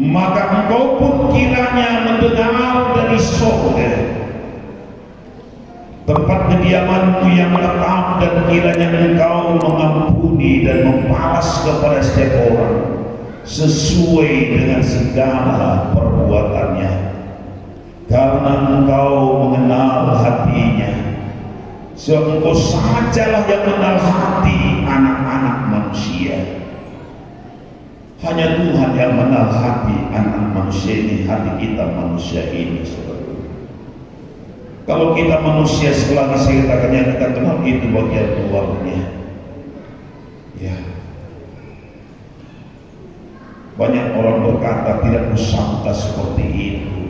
maka engkau pun kiranya mendengar dari surga tempat kediamanmu yang tetap, dan kiranya engkau mengampuni dan membalas kepada setiap orang sesuai dengan segala perbuatannya, karena engkau mengenal hatinya. Sebab engkau sajalah yang mengenal hati anak-anak manusia. Hanya Tuhan yang mengenal hati anak manusia ini, hati kita manusia ini. Kalau kita manusia, setelah saya katakannya kita kenal itu bagian luarnya. Ya. Banyak orang berkata tidak kusangka seperti itu.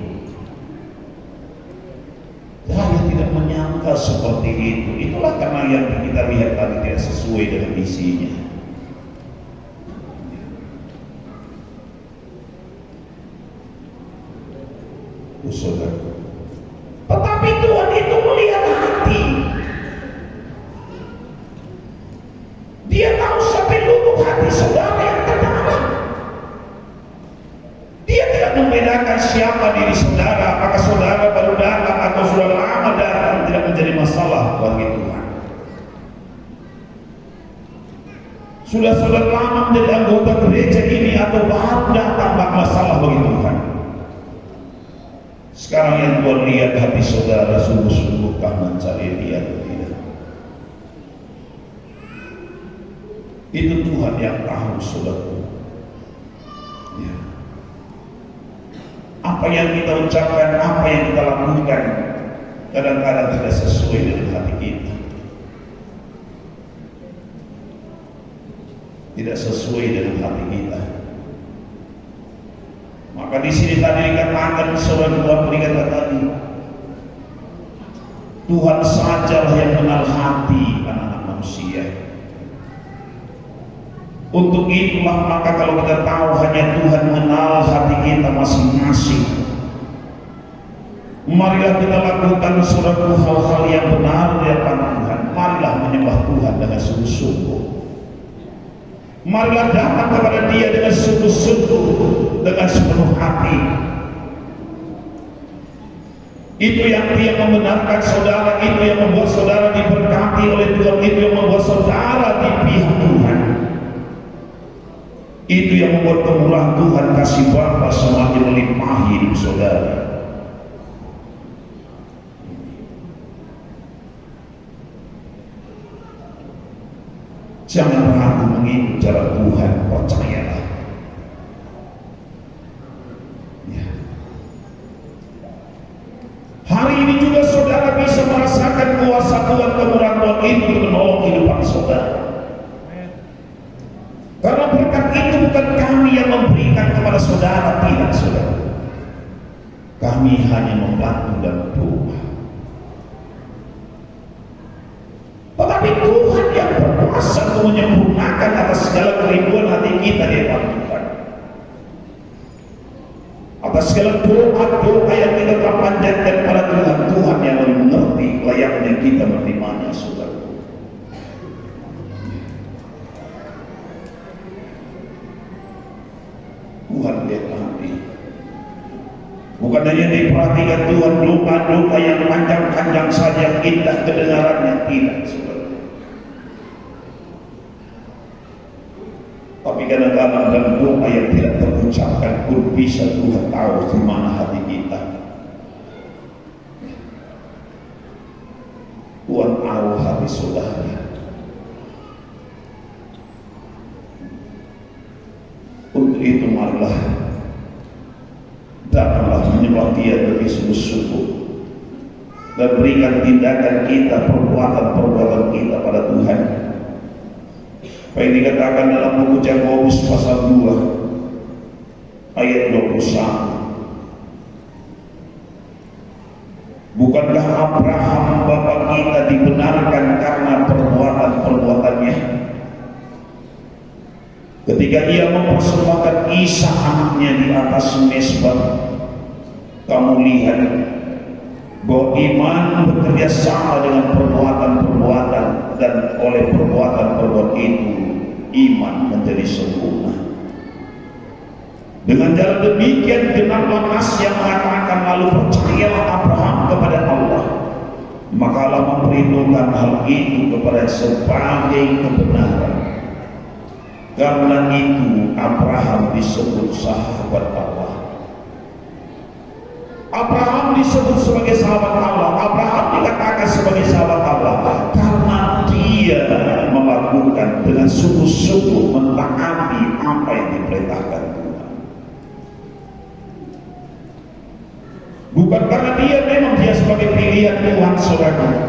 Saya tidak menyangka seperti itu. Itulah karena yang kita lihat tadi tidak sesuai dengan isinya. Saudara, tetapi Tuhan itu melihat hati. Dia tahu sampai lubuk hati saudara yang terdalam. Dia tidak membedakan siapa diri saudara, apakah saudara baru datang atau sudah lama datang, tidak menjadi masalah bagi Tuhan. Sudah saudara lama menjadi anggota gereja ini atau baru datang, tak masalah bagi Tuhan. Sekarang yang Tuhan lihat hati saudara, sungguh-sungguhkah mencari Dia atau tidak. Itu Tuhan yang tahu, saudara. Ya. Apa yang kita ucapkan, apa yang kita lakukan, kadang-kadang tidak sesuai dengan hati kita. Tidak sesuai dengan hati kita. Maka di sini tadi dikatakan, saudara Tuhan berkata tadi, Tuhan sajalah yang mengenal hati anak-anak manusia. Untuk itulah maka kalau kita tahu hanya Tuhan mengenal hati kita masing-masing, marilah kita lakukan suatu hal-hal yang benar di hadapan Tuhan. Marilah menyembah Tuhan dengan sungguh-sungguh. Marilah datang kepada Dia dengan sungguh-sungguh, dengan sepenuh hati. Itu yang Dia membenarkan saudara, itu yang membuat saudara diberkati oleh Tuhan, itu yang membuat saudara di pihak Tuhan. Itu yang membuat kemurahan Tuhan kasih Bapa semakin melimpahi hidup saudara. Jangan ragu mengikut cara Tuhan, percayalah. Ya. Hari ini juga saudara bisa merasakan kuasa Tuhan, kemurahan Tuhan itu untuk menolong kehidupan saudara. Karena berkat itu bukan kami yang memberikan kepada saudara, tidak saudara. Kami hanya membantu dan doa. Tetapi Tuhan yang berkuasa untuk menyempurnakan atas segala kerinduan hati kita di hadapan Tuhan. Atas segala doa-doa yang kita telah panjatkan pada Tuhan, Tuhan yang lebih mengerti layaknya kita menerimanya, saudara. Tuhan lihat hati. Bukan hanya diperhatikan Tuhan doa-doa yang panjang-panjang saja, indah kedengarannya, tidak, saudara. Tapi kadang-kadang dalam doa yang tidak terucapkan pun bisa Tuhan tahu di mana hati kita. Tuhan tahu hati saudara. Untuk itu marilah datanglah menyembah Dia lebih sungguh-sungguh dan berikan tindakan kita, perbuatan-perbuatan kita pada Tuhan. Apa yang dikatakan dalam buku Yakobus pasal 2 ayat 21. Bukankah Abraham bapa kita dibenarkan karena perbuatan-perbuatannya? Ketika ia mempersembahkan Ishak anaknya di atas mezbah, kamu lihat bahwa iman bekerja sama dengan perbuatan-perbuatan, dan oleh perbuatan-perbuatan itu iman menjadi sempurna. Dengan jalan demikian genaplah nas yang mengatakan, lalu percayalah Abraham kepada Allah, maka Allah memperhitungkan hal itu kepada sebagai kebenaran. Karena itu Abraham disebut sahabat Allah. Abraham disebut sebagai sahabat Allah. Abraham dikatakan sebagai sahabat Allah karena dia melakukan dengan sungguh-sungguh mentaati apa yang diperintahkan Tuhan. Bukan karena dia sebagai pilihan Tuhan, saudara.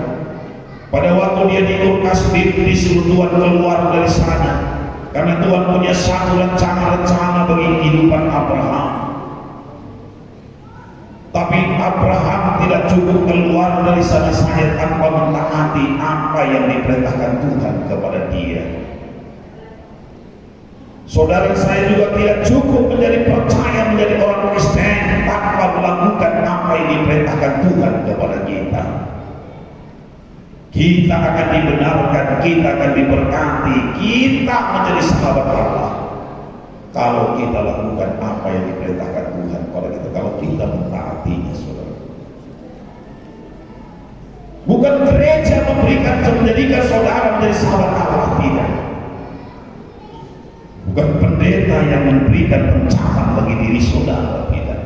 Pada waktu dia di Ur Kasdim disuruh Tuhan keluar dari sana, karena Tuhan punya satu rencana bagi kehidupan Abraham. Tapi Abraham tidak cukup keluar dari sana saja tanpa mentaati apa yang diperintahkan Tuhan kepada dia. Saudara saya juga tidak cukup menjadi percaya menjadi orang Kristen tanpa melakukan apa yang diperintahkan Tuhan kepada kita. Kita akan dibenarkan, kita akan diberkati, kita menjadi sahabat Allah kalau kita lakukan apa yang diperintahkan Tuhan kepada kita, kalau kita mentaatinya, saudara. Bukan gereja menjadikan saudara menjadi sahabat Allah, tidak. Bukan pendeta yang memberikan pencerahan bagi diri saudara, tidak.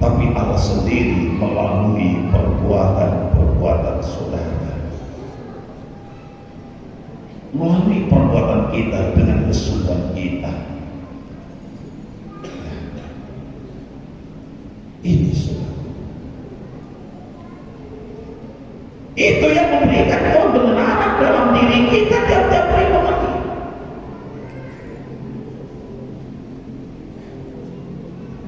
Tapi Allah sendiri melalui perbuatan saudara, melalui perbuatan kita dengan kesungguhan kita. Ini saudara, itu yang memberikan kebenaran dalam diri kita tiap-tiap pribadi.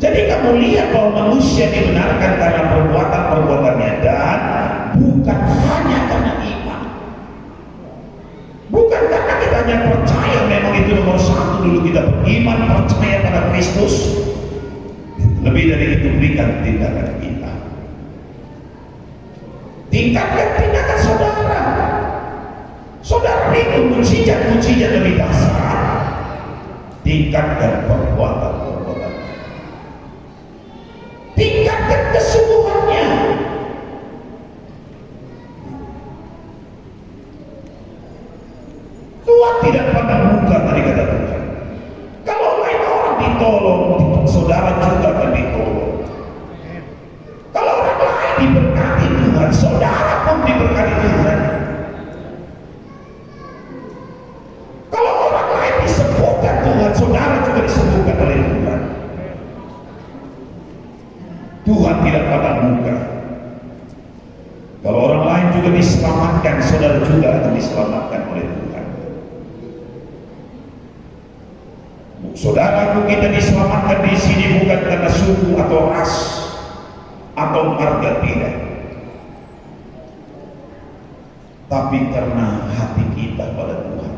Jadi kamu lihat bahwa manusia dibenarkan karena perbuatan-perbuatannya, dan bukan hanya karena iman. Bukan karena kita hanya percaya, memang itu nomor satu dulu, kita beriman, percaya pada Kristus. Lebih dari itu, berikan tindakan kita. Tingkatkan tindakan saudara. Saudara itu mujizat lebih dasar. Tingkatkan perbuatan-perbuatan. Tingkatkan kesungguhannya. Tuhan tidak pandang muka, tadi kata Tuhan. Kalau lain orang ditolong, saudara juga akan ditolong. Kalau orang lain diberkati Tuhan, saudara pun diberkati Tuhan. Kalau orang lain disembuhkan Tuhan, saudara juga disembuhkan oleh Tuhan. Tuhan tidak pandang muka. Kalau orang lain juga diselamatkan, saudara juga akan diselamatkan oleh Tuhan. Saudaraku, kita diselamatkan di sini bukan karena suku atau ras atau marga, tidak, tapi karena hati kita pada Tuhan.